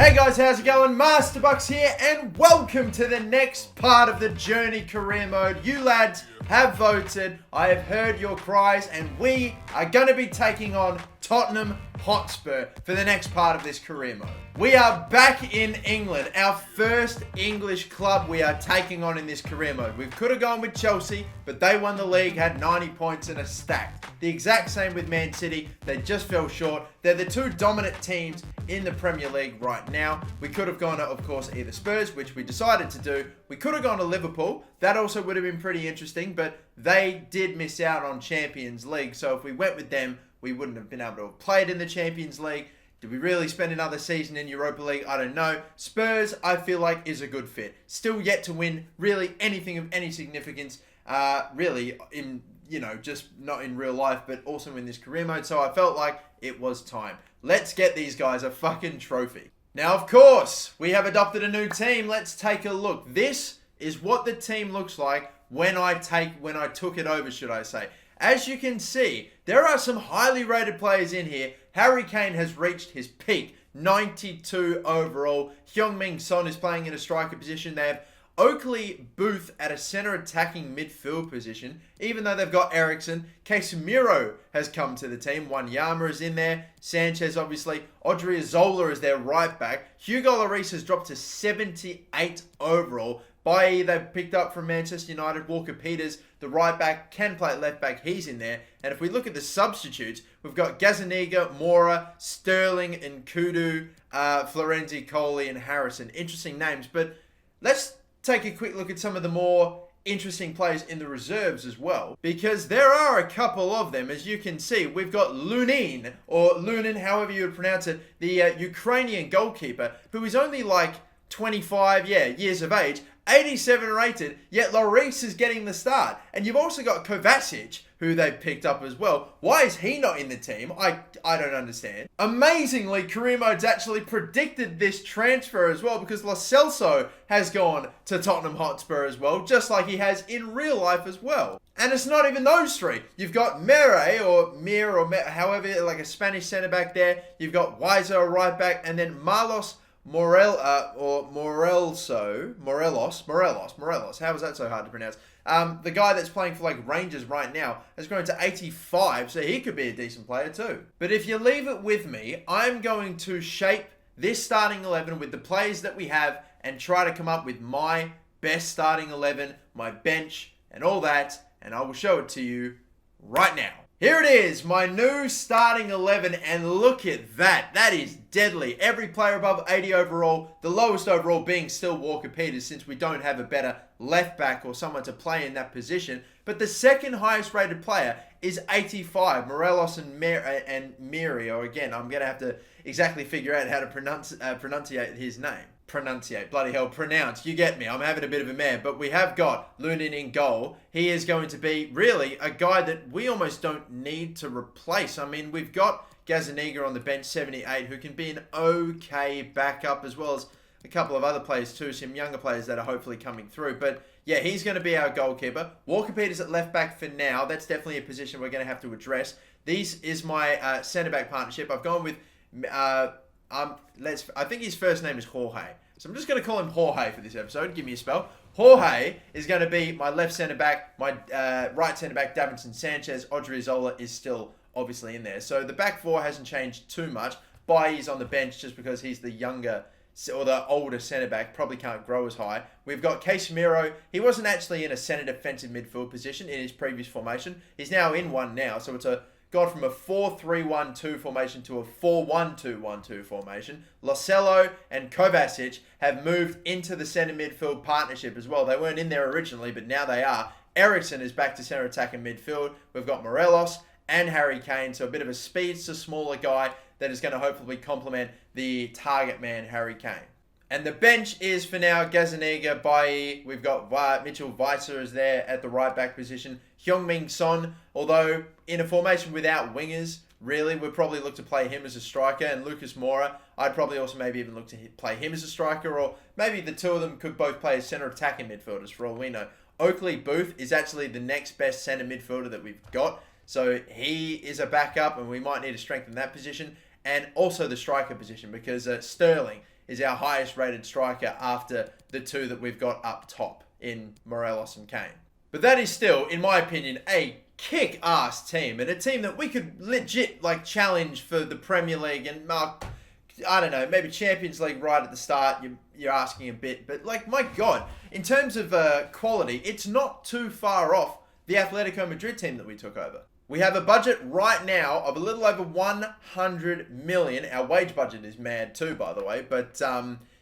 Hey guys, how's it going? MasterBucks here, and welcome to the next part of the Journey Career Mode. You lads have voted, I have heard your cries, and we are going to be taking on Tottenham Hotspur for the next part of this career mode. We are back in England, our first English club we are taking on in this career mode. We could have gone with Chelsea, but they won the league, had 90 points in a stack. The exact same with Man City, they just fell short. They're the two dominant teams in the Premier League right now. We could have gone to, of course, either Spurs, which we decided to do. We could have gone to Liverpool. That also would have been pretty interesting, but they did miss out on Champions League. So if we went with them, we wouldn't have been able to have played in the Champions League. Did we really spend another season in Europa League? I don't know. Spurs, I feel like, is a good fit. Still yet to win really anything of any significance, really, in, just not in real life, but also in this career mode. So I felt like it was time. Let's get these guys a fucking trophy. Now, of course, we have adopted a new team. Let's take a look. This is what the team looks like when I took it over, should I say. As you can see, there are some highly rated players in here. Harry Kane has reached his peak, 92 overall. Heung-min Son is playing in a striker position. They have Oakley Booth at a centre attacking midfield position. Even though they've got Eriksen, Casemiro has come to the team. Wanyama is in there. Sanchez, obviously. Odriozola is their right back. Hugo Lloris has dropped to 78 overall. Bailly, they've picked up from Manchester United. Walker Peters, the right back, can play at left back. He's in there. And if we look at the substitutes, we've got Gazzaniga, Mora, Sterling, and Kudu, Florenzi, Coley, and Harrison. Interesting names, but let's take a quick look at some of the more interesting players in the reserves as well, because there are a couple of them. As you can see, we've got Lunin, or Lunin, however you would pronounce it, the Ukrainian goalkeeper, who is only like 25 years of age, 87 rated, yet Lloris is getting the start. And you've also got Kovacic, who they've picked up as well. Why is he not in the team? I don't understand. Amazingly, Career Mode's actually predicted this transfer as well, because Lo Celso has gone to Tottenham Hotspur as well, just like he has in real life as well. And it's not even those three. You've got however, like a Spanish centre-back there. You've got Weiser, a right-back, and then Morelos. Morelos. How was that so hard to pronounce? The guy that's playing for like Rangers right now has grown to 85, so he could be a decent player too. But if you leave it with me, I'm going to shape this starting 11 with the players that we have and try to come up with my best starting 11, my bench, and all that, and I will show it to you right now. Here it is, my new starting 11, and look at that. That is deadly. Every player above 80 overall, the lowest overall being still Walker Peters, since we don't have a better left back or someone to play in that position. But the second highest rated player is 85, Morelos and Miri, or again, I'm going to have to exactly figure out how to pronunciate his name. Pronounce, you get me, I'm having a bit of a mare, but we have got Lunin in goal. He is going to be really a guy that we almost don't need to replace. I mean, we've got Gazzaniga on the bench, 78, who can be an okay backup, as well as a couple of other players too, some younger players that are hopefully coming through. But yeah, he's going to be our goalkeeper. Walker Peters at left back for now. That's definitely a position we're going to have to address. This is my centre-back partnership. I've gone with I think his first name is Jorge. So I'm just going to call him Jorge for this episode. Give me a spell. Jorge is going to be my left centre-back. My right centre-back, Davinson Sanchez. Odriozola is still obviously in there. So the back four hasn't changed too much. Bailly's on the bench just because he's the younger or the older centre-back. Probably can't grow as high. We've got Casemiro. He wasn't actually in a centre defensive midfield position in his previous formation. He's now in one now. So it's gone from a 4-3-1-2 formation to a 4-1-2-1-2 formation. Lo Celso and Kovacic have moved into the centre midfield partnership as well. They weren't in there originally, but now they are. Eriksen is back to centre attack and midfield. We've got Morelos and Harry Kane, so a bit of a speedster, smaller guy that is going to hopefully complement the target man, Harry Kane. And the bench is, for now, Gazzaniga, Bailly. We've got Mitchell Weiser is there at the right back position. Heung-min Son, although in a formation without wingers, really, we'd probably look to play him as a striker. And Lucas Moura, I'd probably also maybe even look to play him as a striker. Or maybe the two of them could both play as centre attacking midfielders, for all we know. Oakley Booth is actually the next best centre midfielder that we've got. So he is a backup, and we might need to strengthen that position. And also the striker position, because Sterling is our highest rated striker after the two that we've got up top in Morelos and Kane. But that is still, in my opinion, a kick-ass team, and a team that we could legit challenge for the Premier League and I don't know, maybe Champions League right at the start. You're asking a bit, but my God, in terms of quality, it's not too far off the Atletico Madrid team that we took over. We have a budget right now of a little over 100 million. Our wage budget is mad too, by the way. But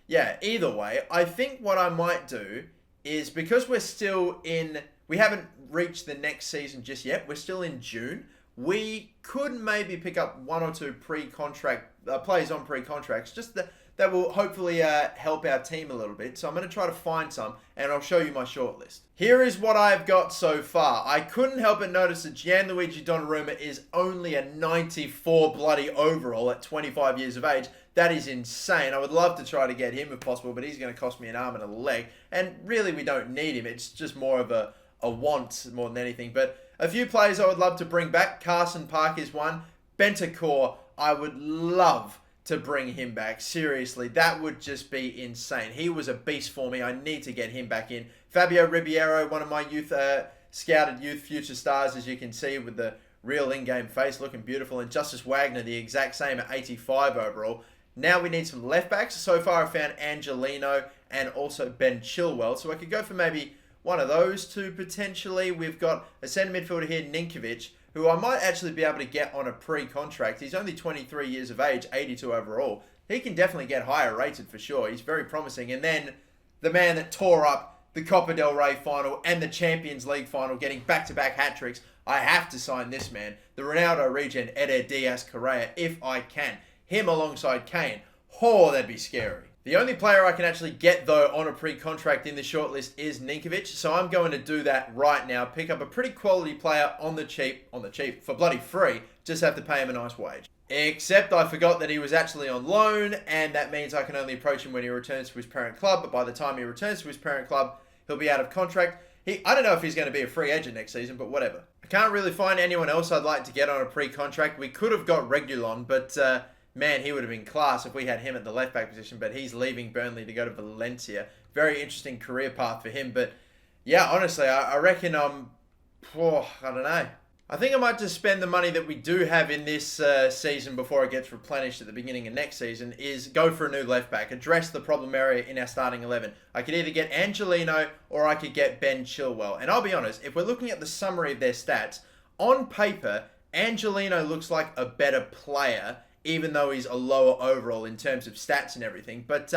yeah, either way, I think what I might do is, because we haven't reached the next season just yet. We're still in June. We could maybe pick up one or two pre-contract players on pre-contracts, just that will hopefully help our team a little bit. So I'm going to try to find some, and I'll show you my shortlist. Here is what I've got so far. I couldn't help but notice that Gianluigi Donnarumma is only a 94 bloody overall at 25 years of age. That is insane. I would love to try to get him if possible, but he's going to cost me an arm and a leg. And really, we don't need him. It's just more of a want more than anything. But a few players I would love to bring back. Carson Park is one. Bentancur, I would love to bring him back. Seriously, that would just be insane. He was a beast for me. I need to get him back in. Fabio Ribeiro, one of my scouted youth future stars, as you can see, with the real in-game face, looking beautiful. And Justice Wagner, the exact same at 85 overall. Now we need some left backs. So far I found Angelino and also Ben Chilwell. So I could go for maybe one of those two potentially. We've got a centre midfielder here, Ninkovic, who I might actually be able to get on a pre-contract. He's only 23 years of age, 82 overall. He can definitely get higher rated for sure. He's very promising. And then the man that tore up the Copa del Rey final and the Champions League final, getting back-to-back hat-tricks. I have to sign this man, the Ronaldo regen, Eder Diaz-Correa, if I can. Him alongside Kane. Oh, that'd be scary. The only player I can actually get, though, on a pre-contract in the shortlist is Ninkovic. So I'm going to do that right now. Pick up a pretty quality player on the cheap, for bloody free. Just have to pay him a nice wage. Except I forgot that he was actually on loan, and that means I can only approach him when he returns to his parent club. But by the time he returns to his parent club, he'll be out of contract. I don't know if he's going to be a free agent next season, but whatever. I can't really find anyone else I'd like to get on a pre-contract. We could have got Reguilon, but man, he would have been class if we had him at the left-back position, but he's leaving Burnley to go to Valencia. Very interesting career path for him, but yeah, honestly, I reckon I don't know. I think I might just spend the money that we do have in this season before it gets replenished at the beginning of next season, is go for a new left-back, address the problem area in our starting 11. I could either get Angelino or I could get Ben Chilwell. And I'll be honest, if we're looking at the summary of their stats, on paper, Angelino looks like a better player, even though he's a lower overall in terms of stats and everything. But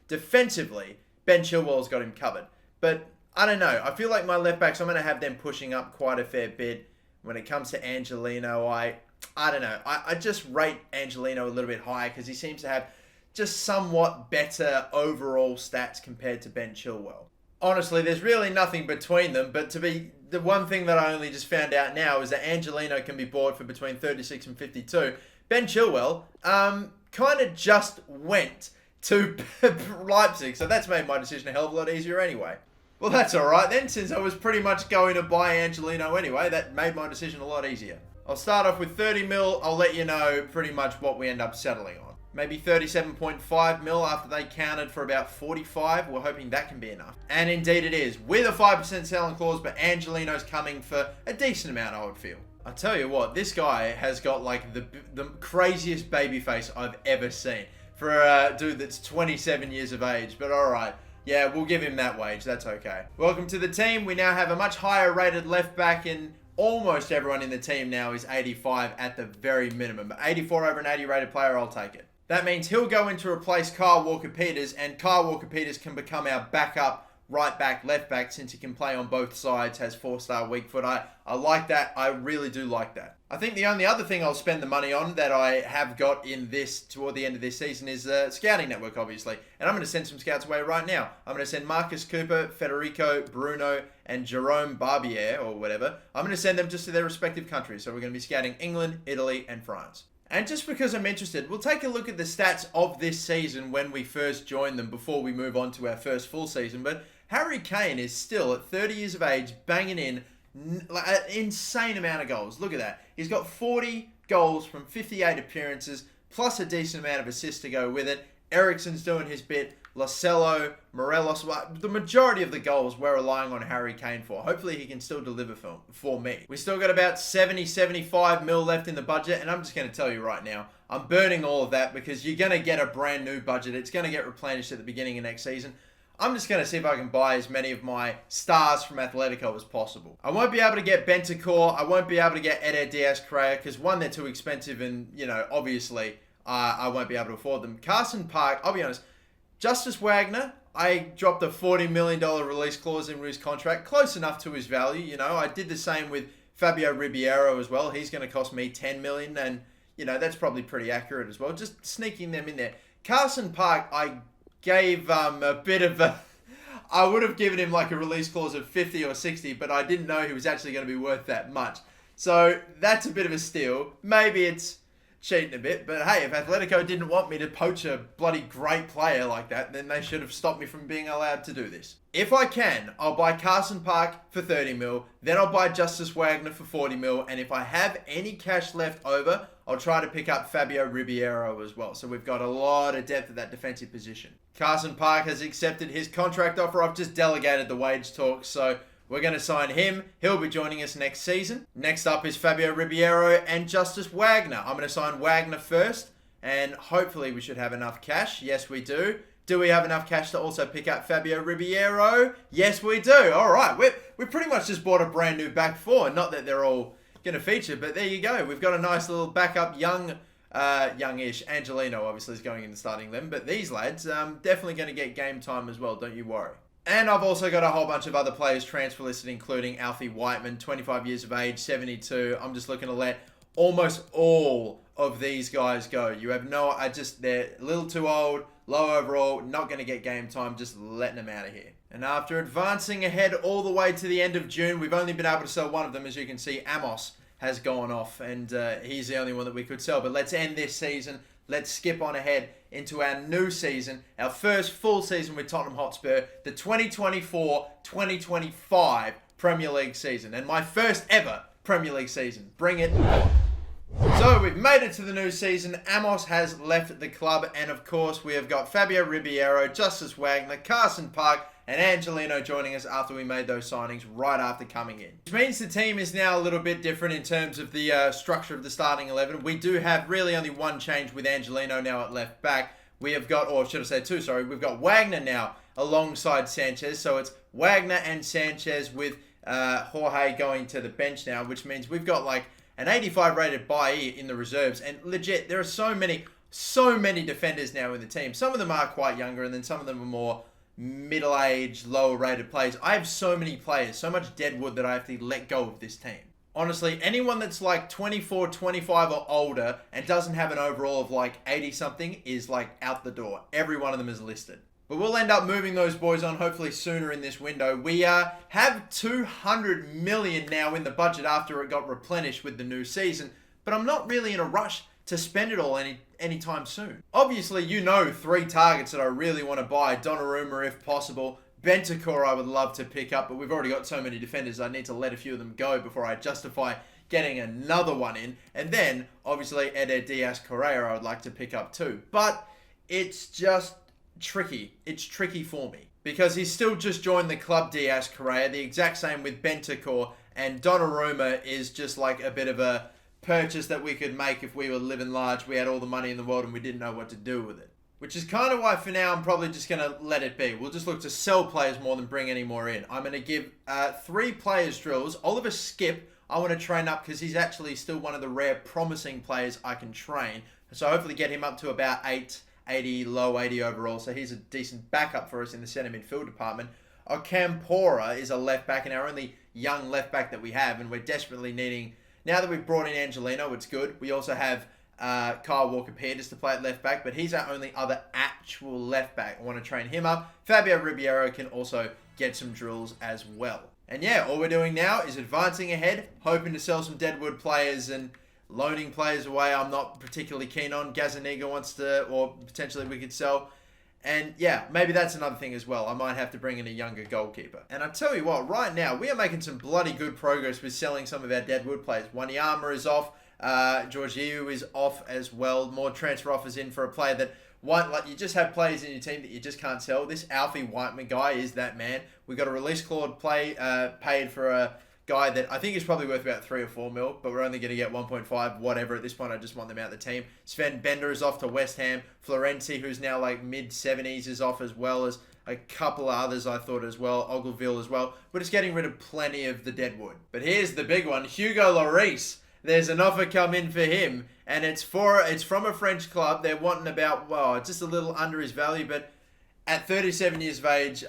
defensively, Ben Chilwell's got him covered. But I don't know. I feel like my left backs, I'm going to have them pushing up quite a fair bit. When it comes to Angelino, I don't know. I just rate Angelino a little bit higher because he seems to have just somewhat better overall stats compared to Ben Chilwell. Honestly, there's really nothing between them, but the one thing that I only just found out now is that Angelino can be bought for between 36 and 52. Ben Chilwell kind of just went to Leipzig, so that's made my decision a hell of a lot easier anyway. Well, that's alright then, since I was pretty much going to buy Angelino anyway, that made my decision a lot easier. I'll start off with 30 mil, I'll let you know pretty much what we end up settling on. Maybe 37.5 mil after they counted for about 45, we're hoping that can be enough. And indeed it is, with a 5% selling clause, but Angelino's coming for a decent amount, I would feel. I tell you what, this guy has got like the craziest baby face I've ever seen. For a dude that's 27 years of age, but alright. Yeah, we'll give him that wage. That's okay. Welcome to the team. We now have a much higher rated left back, and almost everyone in the team now is 85 at the very minimum. But 84 over an 80 rated player, I'll take it. That means he'll go in to replace Kyle Walker-Peters, and Kyle Walker-Peters can become our backup right back, left back, since he can play on both sides, has 4-star weak foot. I like that. I really do like that. I think the only other thing I'll spend the money on that I have got in this toward the end of this season is scouting network, obviously. And I'm going to send some scouts away right now. I'm going to send Marcus Cooper, Federico, Bruno, and Jerome Barbier, or whatever. I'm going to send them just to their respective countries. So we're going to be scouting England, Italy, and France. And just because I'm interested, we'll take a look at the stats of this season when we first join them before we move on to our first full season. But Harry Kane is still, at 30 years of age, banging in an insane amount of goals. Look at that. He's got 40 goals from 58 appearances, plus a decent amount of assists to go with it. Eriksen's doing his bit. Locello, Morelos, the majority of the goals we're relying on Harry Kane for. Hopefully he can still deliver for me. We still got about 75 mil left in the budget, and I'm just going to tell you right now, I'm burning all of that because you're going to get a brand new budget. It's going to get replenished at the beginning of next season. I'm just going to see if I can buy as many of my stars from Atletico as possible. I won't be able to get Bentancur. I won't be able to get Eder Diaz-Correa because, one, they're too expensive and, obviously I won't be able to afford them. Carson Park, I'll be honest, Justice Wagner, I dropped a $40 million release clause in his contract, close enough to his value. I did the same with Fabio Ribeiro as well. He's going to cost me $10 million, and, that's probably pretty accurate as well. Just sneaking them in there. Carson Park, I gave a bit of a... I would have given him like a release clause of 50 or 60, but I didn't know he was actually going to be worth that much. So that's a bit of a steal. Maybe it's cheating a bit, but hey, if Atletico didn't want me to poach a bloody great player like that, then they should have stopped me from being allowed to do this. If I can, I'll buy Carson Park for 30 mil, then I'll buy Justice Wagner for 40 mil, and if I have any cash left over, I'll try to pick up Fabio Ribeiro as well. So we've got a lot of depth at that defensive position. Carson Park has accepted his contract offer. I've just delegated the wage talks, so we're going to sign him. He'll be joining us next season. Next up is Fabio Ribeiro and Justice Wagner. I'm going to sign Wagner first, and hopefully we should have enough cash. Yes, we do. Do we have enough cash to also pick up Fabio Ribeiro? Yes, we do. All right. We pretty much just bought a brand new back four. Not that they're all going to feature, but there you go. We've got a nice little backup, youngish. Angelino obviously is going in the starting 11, but these lads definitely going to get game time as well. Don't you worry. And I've also got a whole bunch of other players transfer listed, including Alfie Whiteman, 25 years of age, 72. I'm just looking to let almost all of these guys go. You have they're a little too old, low overall, not going to get game time, just letting them out of here. And after advancing ahead all the way to the end of June, we've only been able to sell one of them. As you can see, Amos has gone off, and he's the only one that we could sell. But let's end this season. Let's skip on ahead into our new season, our first full season with Tottenham Hotspur, the 2024-2025 Premier League season, and my first ever Premier League season. Bring it on. So we've made it to the new season. Amos has left the club, and of course we have got Fabio Ribeiro, Justice Wagner, Carson Park, and Angelino joining us after we made those signings right after coming in. Which means the team is now a little bit different in terms of the structure of the starting 11. We do have really only one change with Angelino now at left back. We have got, or should I say two, sorry, we've got Wagner now alongside Sanchez. So it's Wagner and Sanchez with Jorge going to the bench now, which means we've got like an 85 rated Bailly in the reserves. And legit, there are so many defenders now in the team. Some of them are quite younger, and then some of them are more middle-aged, lower-rated players. I have so many players, so much dead wood that I have to let go of this team. Honestly, anyone that's like 24, 25 or older and doesn't have an overall of like 80-something is like out the door. Every one of them is listed. But we'll end up moving those boys on hopefully sooner in this window. We have 200 million now in the budget after it got replenished with the new season, but I'm not really in a rush to spend it all anytime soon. Obviously, 3 targets that I really want to buy. Donnarumma if possible. Bentancur I would love to pick up, but we've already got so many defenders I need to let a few of them go before I justify getting another one in. And then, obviously, Eder Diaz-Correa I would like to pick up too. But it's just tricky. It's tricky for me. Because he's still just joined the club, Diaz-Correa. The exact same with Bentancur. And Donnarumma is just like a bit of a purchase that we could make if we were living large, we had all the money in the world and we didn't know what to do with it. Which is kind of why for now I'm probably just going to let it be. We'll just look to sell players more than bring any more in. I'm going to give 3 players drills. Oliver Skip, I want to train up because he's actually still one of the rare promising players I can train. So hopefully get him up to about 80, low 80 overall. So he's a decent backup for us in the centre midfield department. Ocampora is a left back and our only young left back that we have, and we're desperately needing. Now that we've brought in Angelino, it's good. We also have Kyle Walker-Peters to play at left back, but he's our only other actual left back. I want to train him up. Fabio Ribeiro can also get some drills as well. And yeah, all we're doing now is advancing ahead, hoping to sell some deadwood players and loaning players away I'm not particularly keen on. Gazaniga wants to, or potentially we could sell. And yeah, maybe that's another thing as well. I might have to bring in a younger goalkeeper. And I tell you what, right now, we are making some bloody good progress with selling some of our deadwood players. Wanyama is off. Georgiou is off as well. More transfer offers in for a player that you just have players in your team that you just can't sell. This Alfie Whiteman guy is that man. We got a release clause paid for a guy that I think is probably worth about 3 or 4 mil, but we're only going to get 1.5, whatever. At this point, I just want them out of the team. Sven Bender is off to West Ham. Florenzi, who's now like mid-70s, is off, as well as a couple of others I thought as well. Ogilville as well. We're just getting rid of plenty of the deadwood. But here's the big one. Hugo Lloris. There's an offer come in for him, and it's from a French club. They're wanting about, well, just a little under his value, but at 37 years of age,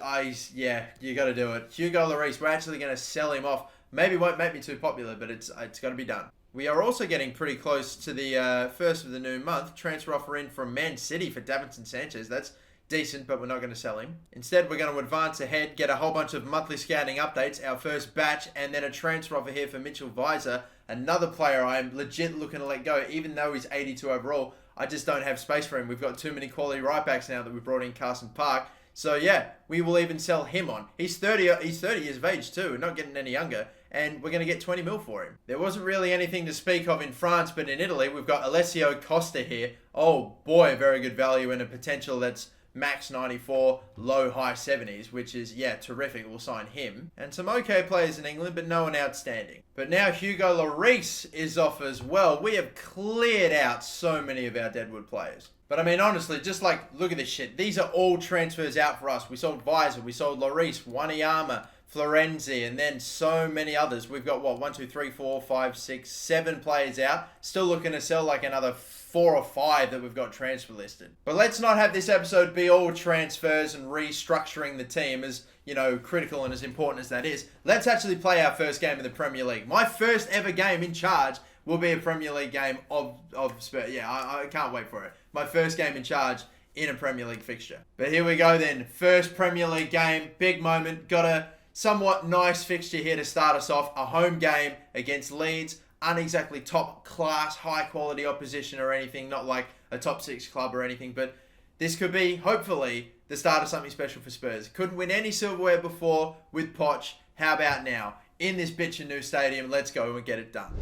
you got to do it. Hugo Lloris, we're actually going to sell him off. Maybe won't make me too popular, but it's got to be done. We are also getting pretty close to the first of the new month. Transfer offer in from Man City for Davinson Sanchez. That's decent, but we're not going to sell him. Instead, we're going to advance ahead, get a whole bunch of monthly scouting updates, our first batch, and then a transfer offer here for Mitchell Weiser, another player I am legit looking to let go, even though he's 82 overall. I just don't have space for him. We've got too many quality right backs now that we brought in Carson Park. So yeah, we will even sell him on. He's 30 years of age too, not getting any younger, and we're going to get 20 mil for him. There wasn't really anything to speak of in France, but in Italy, we've got Alessio Costa here. Oh boy, very good value and a potential that's max 94, low high 70s, which is, yeah, terrific. We'll sign him. And some okay players in England, but no one outstanding. But now Hugo Lloris is off as well. We have cleared out so many of our deadwood players. But I mean, honestly, just like, look at this shit. These are all transfers out for us. We sold Weiser, we sold Lloris, Wanyama, Florenzi, and then so many others. We've got, what, 1, 2, 3, 4, 5, 6, 7 players out. Still looking to sell like another 4 or 5 that we've got transfer listed. But let's not have this episode be all transfers and restructuring the team, as, you know, critical and as important as that is. Let's actually play our first game in the Premier League. My first ever game in charge will be a Premier League game of Spurs. Yeah, I can't wait for it. My first game in charge in a Premier League fixture. But here we go then. First Premier League game. Big moment. Got a somewhat nice fixture here to start us off. A home game against Leeds. Unexactly top class, high quality opposition or anything. Not like a top 6 club or anything. But this could be, hopefully, the start of something special for Spurs. Couldn't win any silverware before with Poch. How about now? In this bitchin' new stadium, let's go and get it done.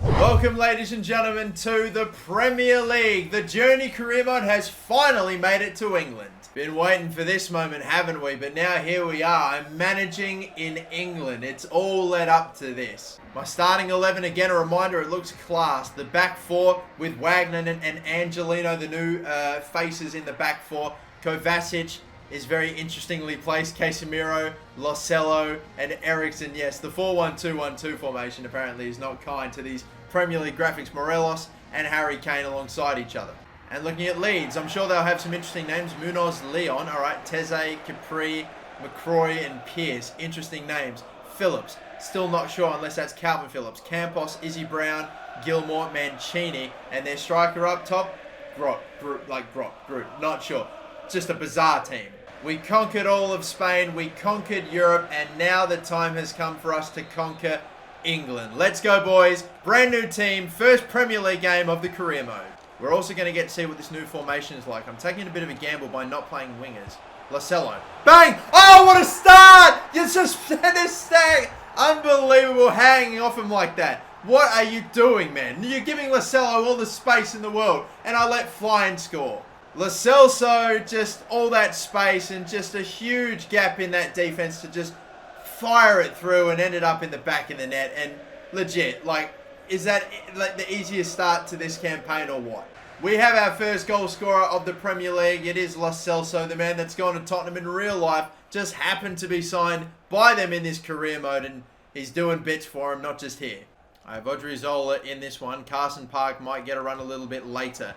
Welcome, ladies and gentlemen, to the Premier League. The Journey career mode has finally made it to England. Been waiting for this moment, haven't we? But now here we are. I'm managing in England. It's all led up to this. My starting 11, again, a reminder, it looks class. The back 4 with Wagner and Angelino, the new faces in the back 4. Kovacic is very interestingly placed. Casemiro, Lo Cello, and Eriksen. Yes, the 4-1-2-1-2 formation apparently is not kind to these Premier League graphics. Morelos and Harry Kane alongside each other. And looking at Leeds, I'm sure they'll have some interesting names. Munoz, Leon, all right. Teze, Capri, McCroy, and Pierce. Interesting names. Phillips, still not sure unless that's Calvin Phillips. Campos, Izzy Brown, Gilmore, Mancini, and their striker up top, Groot, not sure. Just a bizarre team. We conquered all of Spain, we conquered Europe, and now the time has come for us to conquer England. Let's go, boys. Brand new team, first Premier League game of the career mode. We're also going to get to see what this new formation is like. I'm taking a bit of a gamble by not playing wingers. Lo Cello. Bang! Oh, what a start! You just this stag. Unbelievable, hanging off him like that. What are you doing, man? You're giving Lo Cello all the space in the world, and I let Flying score. Lo Celso, just all that space and just a huge gap in that defense to just fire it through and ended up in the back of the net. And legit, like, is that like the easiest start to this campaign or what? We have our first goal scorer of the Premier League. It is Lo Celso, the man that's gone to Tottenham in real life. Just happened to be signed by them in this career mode, and he's doing bits for him, not just here. I have Odriozola in this one. Carson Park might get a run a little bit later.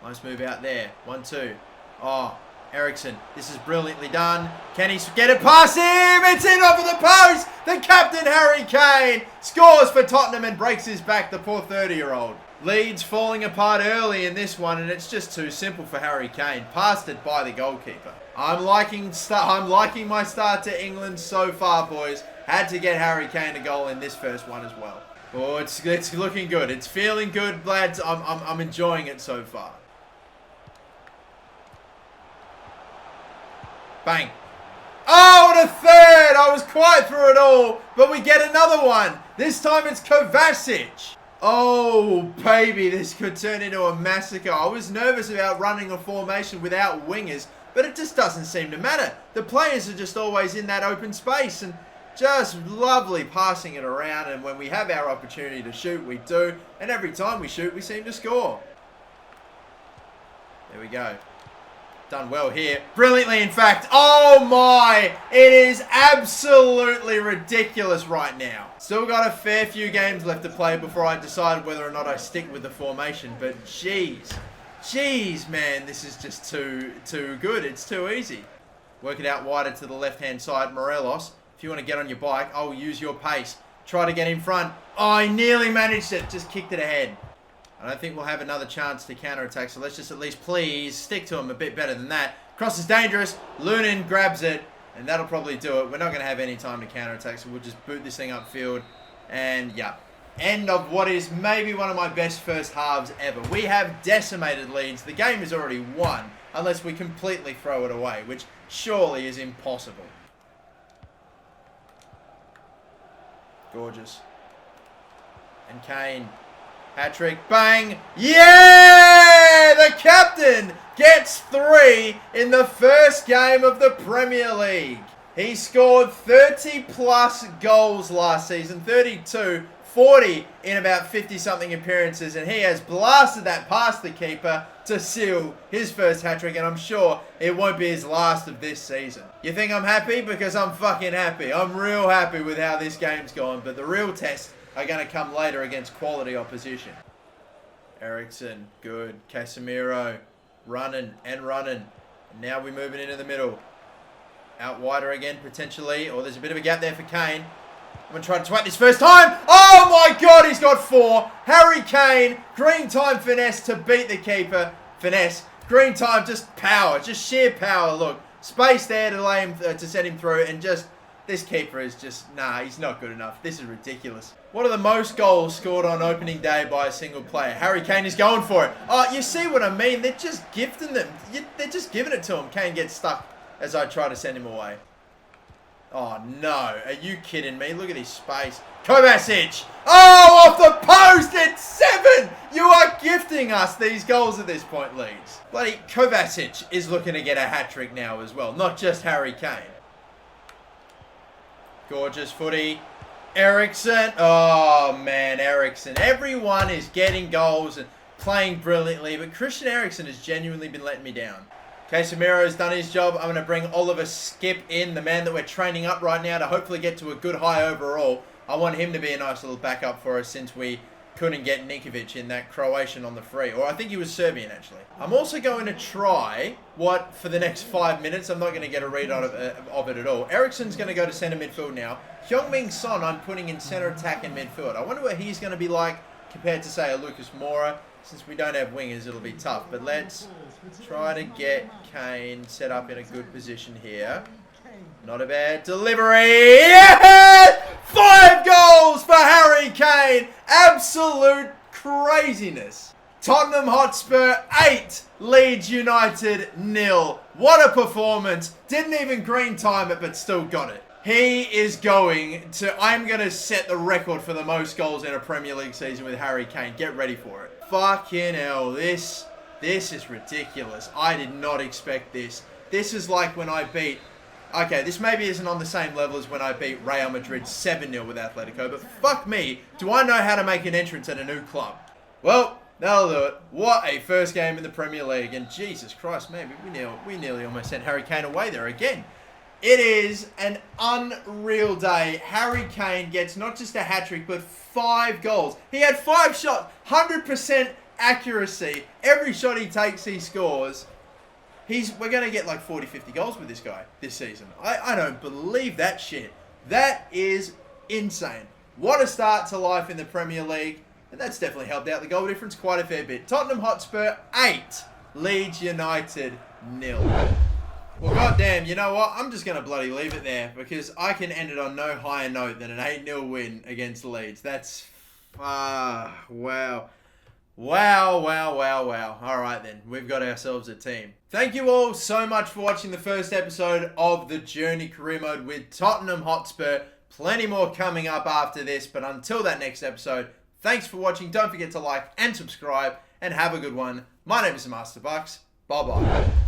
Nice move out there. 1-2. Oh, Eriksen. This is brilliantly done. Can he get it past him? It's in over the post. The captain, Harry Kane, scores for Tottenham and breaks his back, the poor 30-year-old. Leeds falling apart early in this one, and it's just too simple for Harry Kane. Passed it by the goalkeeper. I'm liking my start to England so far, boys. Had to get Harry Kane a goal in this first one as well. Oh, it's looking good. It's feeling good, lads. I'm enjoying it so far. Bang. Oh, and a third! I was quite through it all, but we get another one. This time it's Kovacic. Oh, baby, this could turn into a massacre. I was nervous about running a formation without wingers, but it just doesn't seem to matter. The players are just always in that open space and just lovely passing it around. And when we have our opportunity to shoot, we do. And every time we shoot, we seem to score. There we go. Done well here. Brilliantly, in fact. Oh my! It is absolutely ridiculous right now. Still got a fair few games left to play before I decide whether or not I stick with the formation. But jeez, man, this is just too good. It's too easy. Work it out wider to the left-hand side. Morelos, if you want to get on your bike, I'll use your pace. Try to get in front. Oh, I nearly managed it. Just kicked it ahead. I don't think we'll have another chance to counter-attack, so let's just at least please stick to him a bit better than that. Cross is dangerous. Lunin grabs it, and that'll probably do it. We're not going to have any time to counter-attack, so we'll just boot this thing upfield. And, yeah, end of what is maybe one of my best first halves ever. We have decimated Leeds. The game is already won, unless we completely throw it away, which surely is impossible. Gorgeous. And Kane. Hat-trick, bang, yeah! The captain gets 3 in the first game of the Premier League. He scored 30-plus goals last season, 32, 40 in about 50-something appearances, and he has blasted that past the keeper to seal his first hat-trick, and I'm sure it won't be his last of this season. You think I'm happy? Because I'm fucking happy. I'm real happy with how this game's gone, but the real test are going to come later against quality opposition. Ericsson, good. Casemiro, running and running. And now we're moving into the middle. Out wider again, potentially. Or there's a bit of a gap there for Kane. I'm going to try to twat this first time. Oh my God, he's got 4. Harry Kane, green time finesse to beat the keeper. Finesse. Green time, just power, just sheer power. Look, space there to lay him, to set him through, and just... This keeper is just, nah, he's not good enough. This is ridiculous. What are the most goals scored on opening day by a single player? Harry Kane is going for it. Oh, you see what I mean? They're just gifting them. They're just giving it to him. Kane gets stuck as I try to send him away. Oh, no. Are you kidding me? Look at his space. Kovacic. Oh, off the post. It's 7. You are gifting us these goals at this point, Leeds. Bloody Kovacic is looking to get a hat-trick now as well. Not just Harry Kane. Gorgeous footy. Ericsson. Oh, man, Ericsson. Everyone is getting goals and playing brilliantly, but Christian Eriksen has genuinely been letting me down. Casemiro has done his job. I'm going to bring Oliver Skip in, the man that we're training up right now to hopefully get to a good high overall. I want him to be a nice little backup for us since we couldn't get Nikovic in that Croatian on the free. Or I think he was Serbian, actually. I'm also going to try what, for the next 5 minutes, I'm not going to get a read of it at all. Eriksen's going to go to centre midfield now. Heung-Min Son, I'm putting in centre attack and midfield. I wonder what he's going to be like compared to, say, a Lucas Moura. Since we don't have wingers, it'll be tough. But let's try to get Kane set up in a good position here. Not a bad delivery. Yeah! 5 goals for Harry Kane. Absolute craziness. Tottenham Hotspur 8. Leeds United 0. What a performance. Didn't even green time it, but still got it. He is going to... I'm going to set the record for the most goals in a Premier League season with Harry Kane. Get ready for it. Fucking hell. This is ridiculous. I did not expect this. This is like when I beat... Okay, this maybe isn't on the same level as when I beat Real Madrid 7-0 with Atletico, but fuck me, do I know how to make an entrance at a new club? Well, that'll do it. What a first game in the Premier League, and Jesus Christ, maybe we nearly almost sent Harry Kane away there again. It is an unreal day. Harry Kane gets not just a hat-trick, but 5 goals. He had 5 shots, 100% accuracy. Every shot he takes, he scores. We're going to get like 40, 50 goals with this guy this season. I don't believe that shit. That is insane. What a start to life in the Premier League. And that's definitely helped out the goal difference quite a fair bit. Tottenham Hotspur 8. Leeds United 0. Well, goddamn, you know what? I'm just going to bloody leave it there because I can end it on no higher note than an 8-0 win against Leeds. That's... wow. Wow. All right, then. We've got ourselves a team. Thank you all so much for watching the first episode of the Journey Career Mode with Tottenham Hotspur. Plenty more coming up after this, but until that next episode, Thanks for watching. Don't forget to like and subscribe, and have a good one. My name is MasterBucks. Bye-bye.